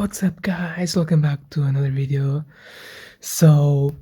What's up guys, welcome back to another video. So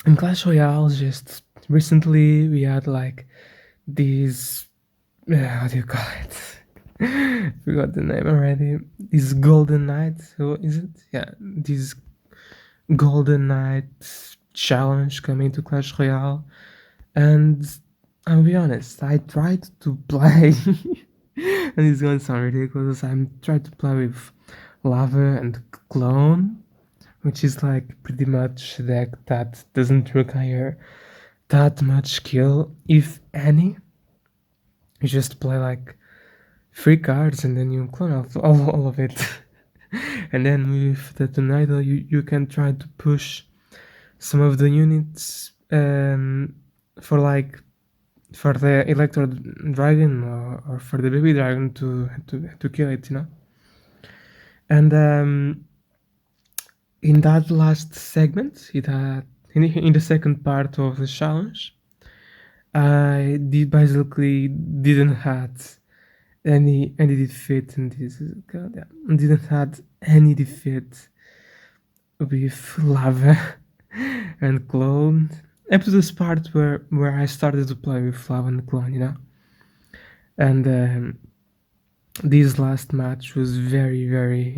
in Clash Royale, just recently we had like these, how do you call it? Forgot the name already. These Golden Knights, who is it? Yeah, these Golden Knights challenge coming to Clash Royale. And I'll be honest, I tried to play and it's gonna sound ridiculous. I'm trying to play with Lava and Clone, which is like pretty much a deck that doesn't require that much skill, if any. You just play like 3 cards and then you clone all of it. And then with the tornado, you can try to push some of the units for like for the Electro Dragon or for the baby dragon to kill it, you know. And in that last segment, in the second part of the challenge, I basically didn't have any defeat in this. God, yeah, didn't have any defeat with Lava and Clone up to this part where I started to play with Lava and Clone, you know. And this last match was very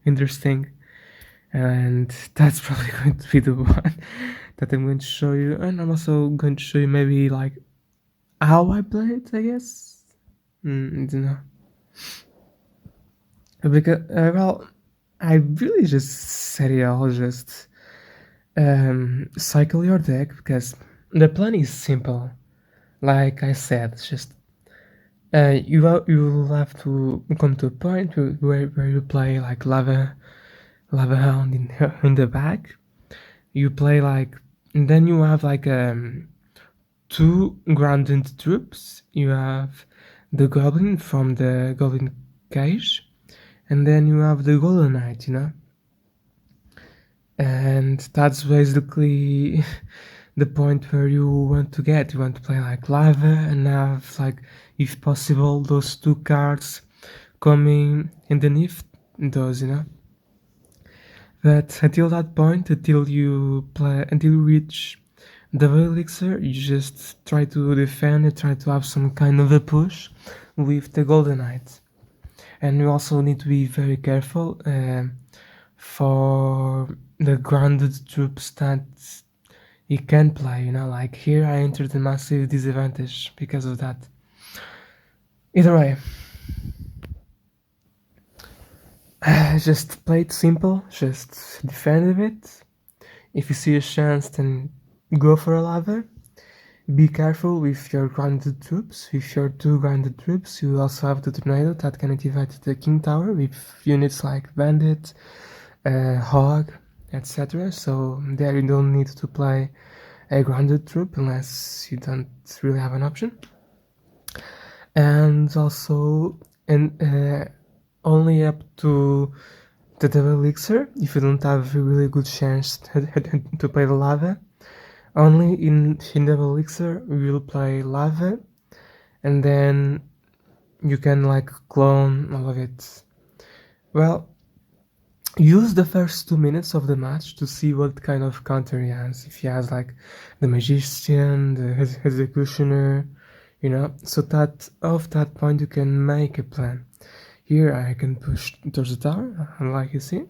interesting, and that's probably going to be the one that I'm going to show you. And I'm also going to show you maybe like how I play it, I guess. I don't know. Because well, I really just said it all, just cycle your deck, because the plan is simple. Like I said, it's just you will have to come to a point where you play like Lava Hound in the back. You play like, and then you have like 2 grounded troops. You have the Goblin from the Golden Cage, and then you have the Golden Knight, you know. And that's basically the point where you want to get. You want to play like Lava and have like, if possible, those 2 cards coming underneath those, you know. But until that point, until you reach double elixir, you just try to defend and try to have some kind of a push with the Golden Knight. And you also need to be very careful for the grounded troops that you can play, you know. Like here I entered a massive disadvantage because of that. Either way, just play it simple, just defend a bit. If you see a chance, then go for a Lava. Be careful with your grounded troops. With your 2 grounded troops, you also have the tornado that can activate the King Tower with units like Bandit, Hog, etc. So there you don't need to play a grounded troop unless you don't really have an option. And also, only up to the double elixir, if you don't have a really good chance to play the Lava. Only in double elixir we will play Lava, and then you can like clone all of it. Well, use the first 2 minutes of the match to see what kind of counter he has. If he has like the Magician, the Executioner, you know, so that off that point you can make a plan. Here I can push towards the tower, like you see.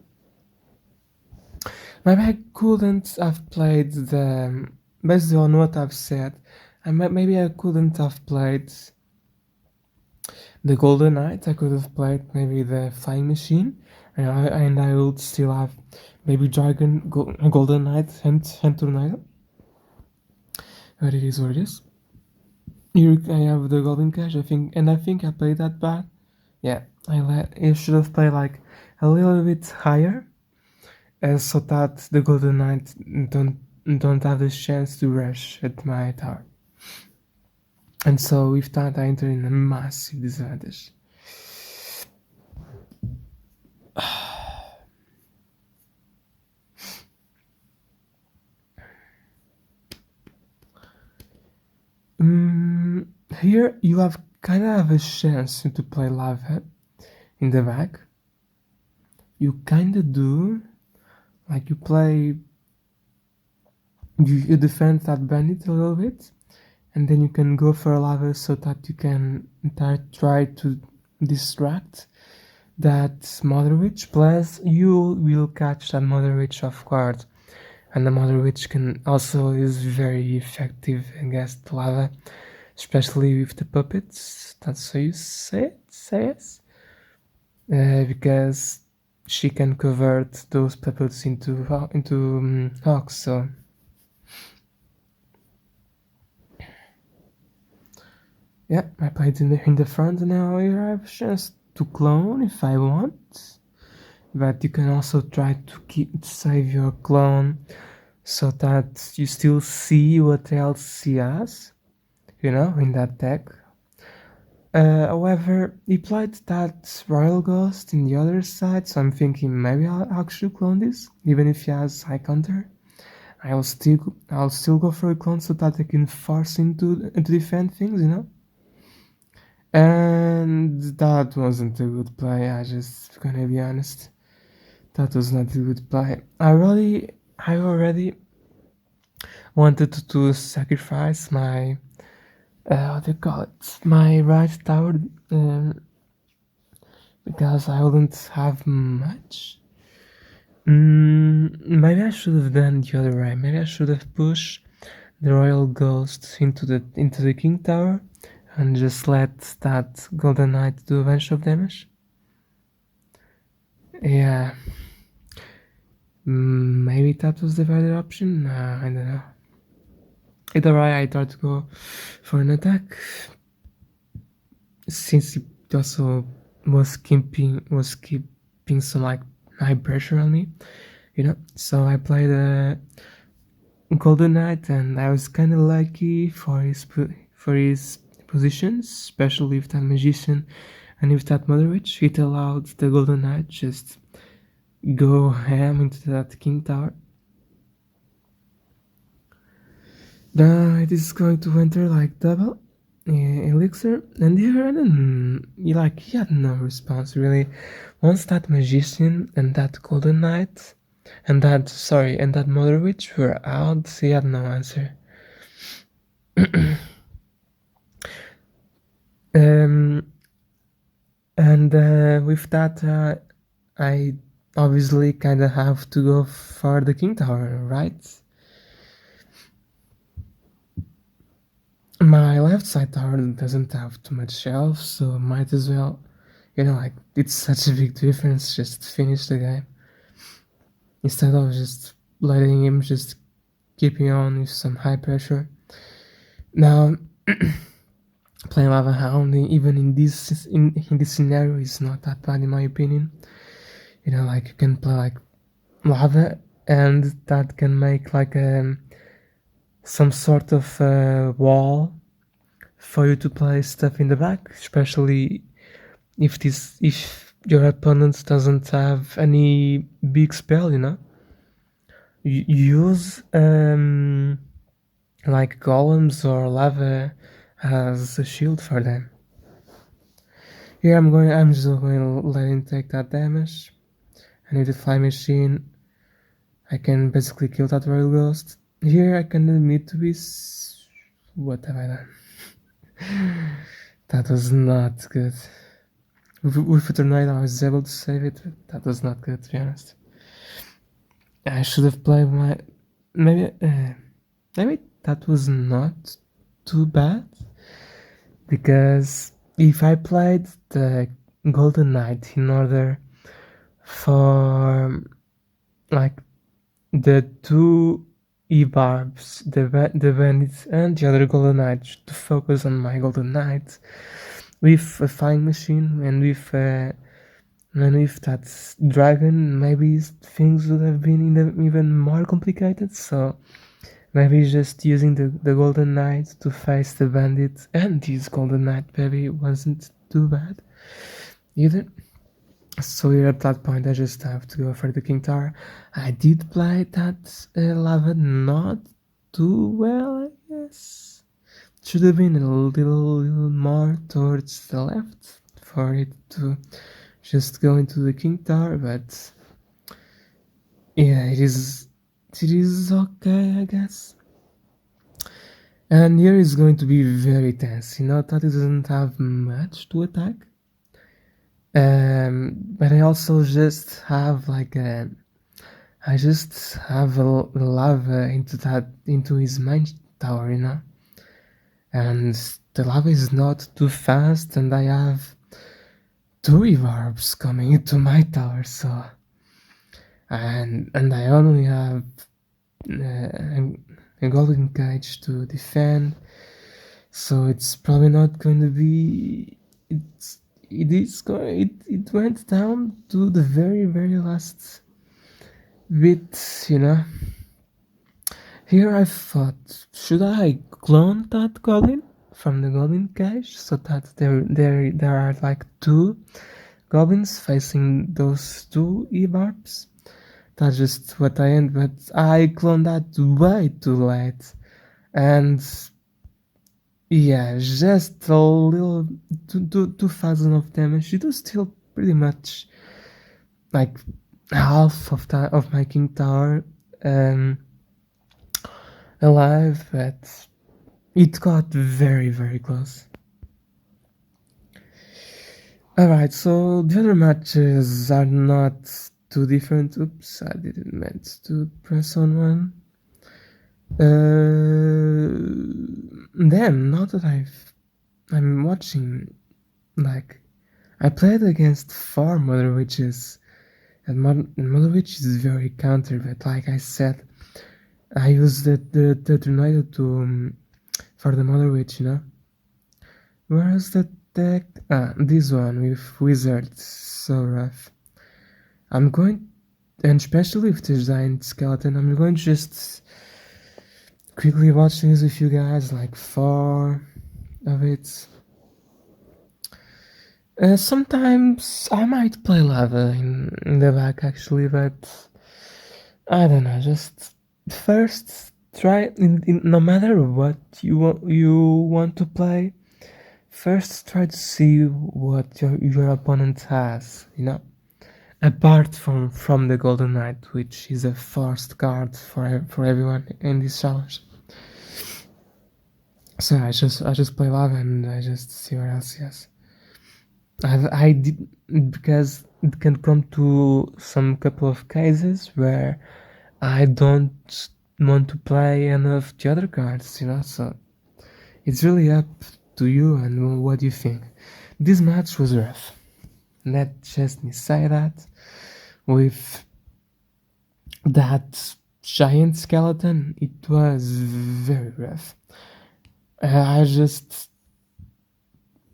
Maybe I couldn't have played the, based on what I've said, maybe I couldn't have played the Golden Knight. I could have played maybe the Flying Machine, and I would still have maybe Dragon, Golden Knight, and Tornado. But it is what it is. Here I have the Golden Cage, I think I played that bad. Yeah, I should have played like a little bit higher, so that the Golden Knight don't have the chance to rush at my tower. And so with that I enter in a massive disadvantage. Here you kind of have a chance to play Lava in the back. you kinda do, like you defend that bandit a little bit, and then you can go for a lava so that you can try to distract that Mother Witch, plus you will catch that Mother Witch off guard. And the Mother Witch can also is very effective against lava, especially with the puppets. That's how you say it? Because she can convert those puppets into hawks. So yeah, I played in the front, and now here I have a chance to clone if I want. But you can also try to save your clone so that you still see what else he has, in that deck. However, he played that Royal Ghost in the other side, so I'm thinking maybe I'll actually clone this, even if he has high counter. I'll still go for a clone so that I can force him to defend things, And that wasn't a good play. I just gonna be honest. That was not a good play. I already wanted to sacrifice my what do you call it? My right tower, because I wouldn't have much. Maybe I should have done the other way. Maybe I should have pushed the Royal Ghost into the King Tower and just let that Golden Knight do a bunch of damage. Yeah. Maybe that was the better option. I don't know. Either way, I tried to go for an attack, since it also was keeping some like high pressure on me, So I played a Golden Knight, and I was kind of lucky for his positions, especially with that Magician and with that Mother Witch. It allowed the Golden Knight just go ham into that King Tower. Now it is going to enter like double elixir, and here he had no response really. Once that Magician and that Golden Knight and that Mother Witch were out, he had no answer. And with that, I obviously kind of have to go for the King Tower, right? My left side tower doesn't have too much shelf, so might as well, it's such a big difference, just finish the game. Instead of just letting him just keeping on with some high pressure. Now, playing Lava Hound, even in this scenario, is not that bad in my opinion. You can play like Lava, and that can make like some sort of wall for you to play stuff in the back, especially if your opponent doesn't have any big spell, use like golems or lava as a shield for them. Here I'm just going to let him take that damage, and with the fly machine I can basically kill that Royal Ghost. Here I can admit to be... What have I done? That was not good. With a tornado I was able to save it, but that was not good, to be honest. I should have played my... Maybe that was not too bad, because if I played the Golden Knight in order for like the two E-barbs, the bandits and the other Golden Knight, to focus on my Golden Knight with a flying machine and with that dragon, maybe things would have been even more complicated. So maybe just using the Golden Knight to face the bandit and this Golden Knight maybe wasn't too bad either. So here at that point I just have to go for the King Tower. I did play that lava not too well, I guess. Should have been a little more towards the left for it to just go into the King Tower, but yeah, it is okay, I guess. And here is going to be very tense. That it doesn't have much to attack. But I also just have I just have a lava into his main tower, and the lava is not too fast, and I have two reverbs coming into my tower, so and I only have a golden cage to defend, so it's probably not going to be. It went down to the very last bit. Here I thought, should I clone that goblin from the golden cage so that there are like two goblins facing those two e-barbs? That's just what I end, but I cloned that way too late, and yeah, just a little 2,000 of damage. It was still pretty much like half of my king tower alive, but it got very close. Alright, so the other matches are not too different. Oops, I didn't meant to press on one. Then, now that I'm watching, I played against 4 Mother Witches, and Mother Witch is very counter, but like I said, I used the tornado for the Mother Witch, Whereas the deck? This one with Wizard, so rough. I'm going, and especially with the Giant Skeleton, I'm going to just quickly watch this with you guys, like 4 of it. Sometimes I might play Lava in the back actually, but I don't know, just first try, no matter what you want to play, first try to see what your opponent has, apart from the Golden Knight, which is a forced card for everyone in this challenge. So I just play Lava and I just see what else he has. I did, because it can come to some couple of cases where I don't want to play any of the other cards, so it's really up to you and what you think. This match was rough. Let just me say that. With that giant skeleton, it was very rough.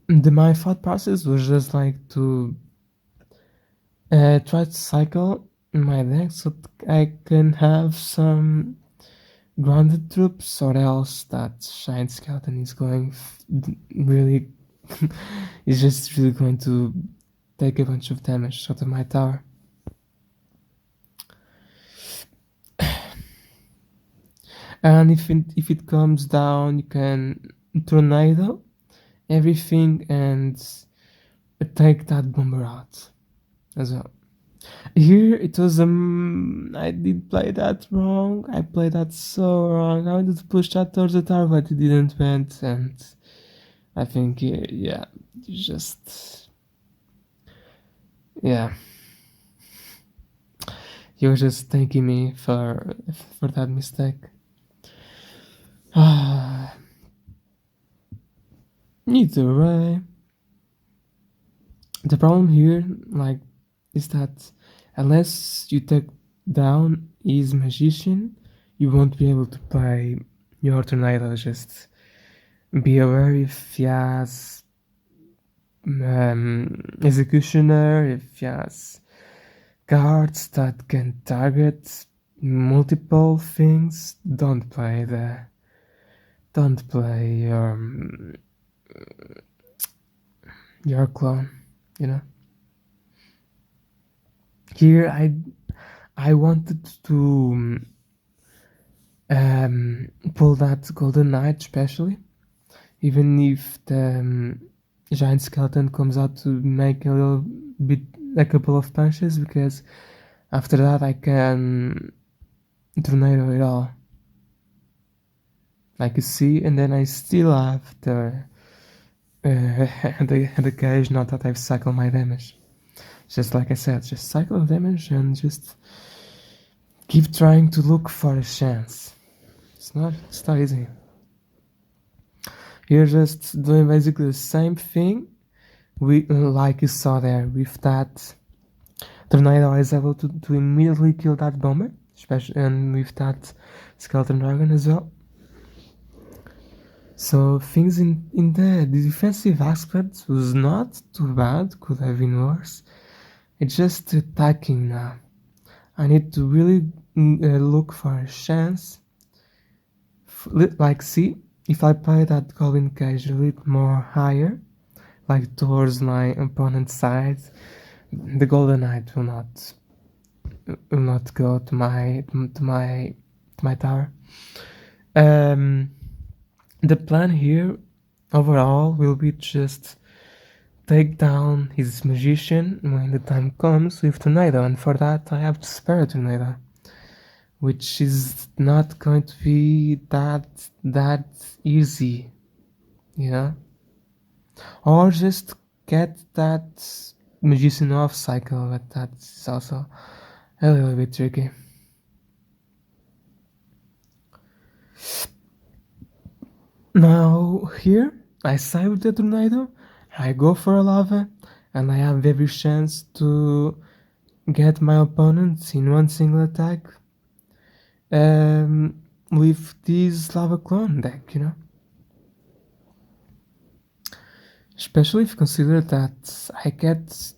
My thought process was just like to try to cycle my deck so I can have some grounded troops, or else that giant skeleton is going really is just really going to take a bunch of damage out of my tower. And if it comes down, you can tornado everything and take that bomber out as well. Here it was I did play that wrong. I played that so wrong. I wanted to push that towards the tower, but it didn't went, and I think yeah, just yeah, you were just thanking me for that mistake. Either way, the problem here, is that unless you take down his magician, you won't be able to play your tornado. Just be aware if he has executioner, if he has cards that can target multiple things. Don't play your clone, Here I wanted to pull that Golden Knight, especially, even if the giant skeleton comes out to make a little bit a couple of punches, because after that I can tornado it all, like you see, and then I still have the the cage, not that I've cycled my damage. Just like I said, just cycle the damage and just keep trying to look for a chance. It's not easy. You're just doing basically the same thing, like you saw there with that tornado. I was able to immediately kill that bomber, especially, and with that skeleton dragon as well. So things in the defensive aspect was not too bad, could have been worse. It's just attacking now. I need to really look for a chance. Like, see, if I play that golden cage a little more higher, like towards my opponent's side, the golden knight will not go to my tower. The plan here overall will be just take down his magician when the time comes with tornado, and for that I have to spare a tornado, which is not going to be that easy, you know? Or just get that magician off cycle, but that's also a little bit tricky. Now here I save the tornado, I go for a lava, and I have every chance to get my opponent in one single attack with this Lava+Golden deck, you know? Especially if you consider that I get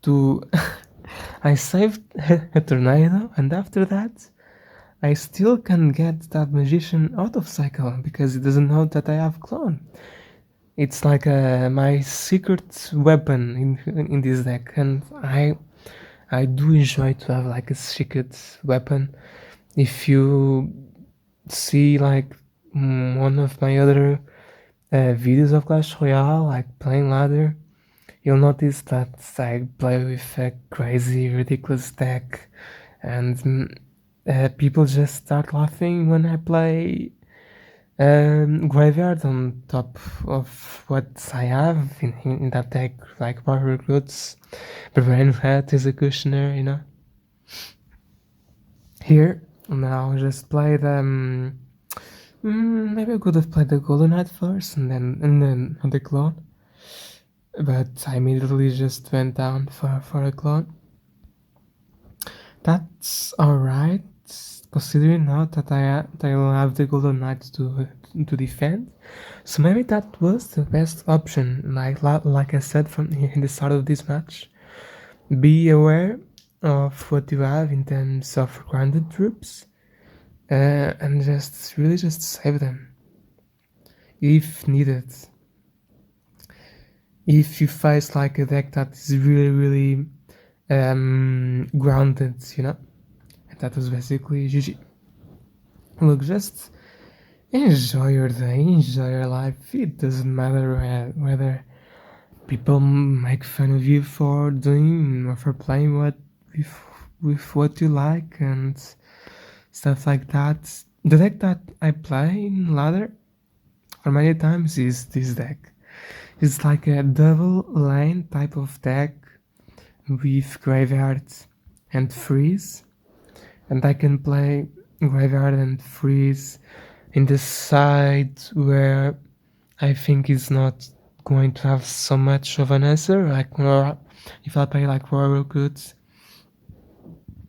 to... I saved a tornado, and after that I still can get that magician out of cycle, because it doesn't know that I have clone. It's like my secret weapon in this deck, and I do enjoy to have like a secret weapon. If you see like one of my other videos of Clash Royale, like playing ladder, you'll notice that I play with a crazy, ridiculous deck, and people just start laughing when I play graveyard on top of what I have in that deck, like power recruits, barbarian hat, executioner, you know. Here now just play the maybe I could have played the Golden Knight first and then the clone, but I immediately just went down for a clone. That's alright, considering now that I will have the Golden Knight to defend. So maybe that was the best option. Like I said from in the start of this match, be aware of what you have in terms of grounded troops, and just really just save them if needed. If you face like a deck that is really grounded, you know, and that was basically GG. Look, just enjoy your day, enjoy your life. It doesn't matter whether people make fun of you for doing or for playing with what you like and stuff like that. The deck that I play in ladder for many times is this deck. It's like a double lane type of deck with graveyard and freeze, and I can play graveyard and freeze in the side where I think is not going to have so much of an answer, like if I play like Royal Goods.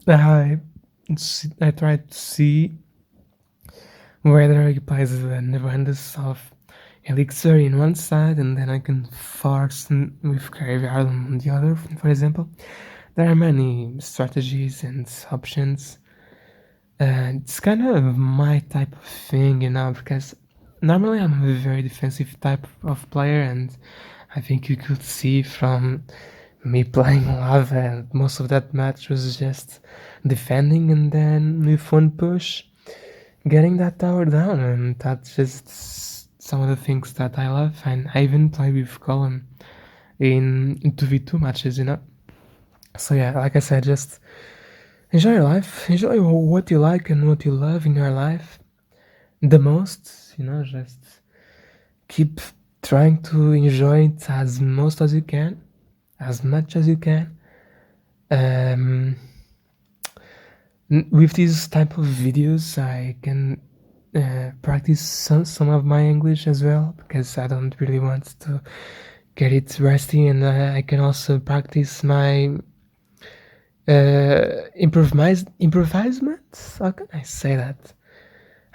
I try to see whether he plays the Nevandus of Elixir in one side, and then I can force with graveyard on the other, for example. There are many strategies and options. It's kind of my type of thing, you know, because normally I'm a very defensive type of player, and I think you could see from me playing Lava, most of that match was just defending, and then with one push, getting that tower down, and that's just some of the things that I love. And I even play with Column in 2v2 matches, you know. So yeah, like I said, just enjoy your life, enjoy what you like and what you love in your life the most, you know, just keep trying to enjoy it as most as you can, as much as you can. With these type of videos I can practice some of my English as well, because I don't really want to get it rusty, and I can also practice my improvisement. How can I say that?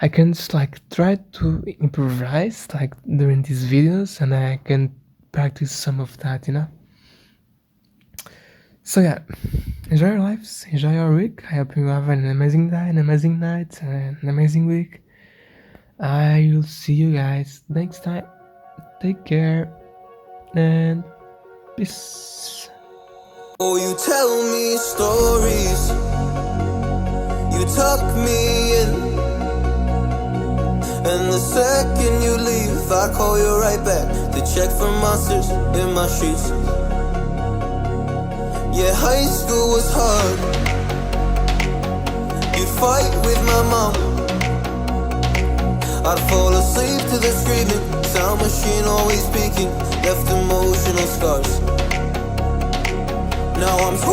I can just like try to improvise like during these videos, and I can practice some of that, you know. So yeah, enjoy your lives, enjoy your week. I hope you have an amazing day, an amazing night, and an amazing week. I will see you guys next time. Take care and peace. Oh, you tell me stories, you tuck me in, and the second you leave, I call you right back to check for monsters in my sheets. Yeah, high school was hard. You'd fight with my mom, I'd fall asleep to the screaming, sound machine always speaking, left emotional scars. Now I'm 20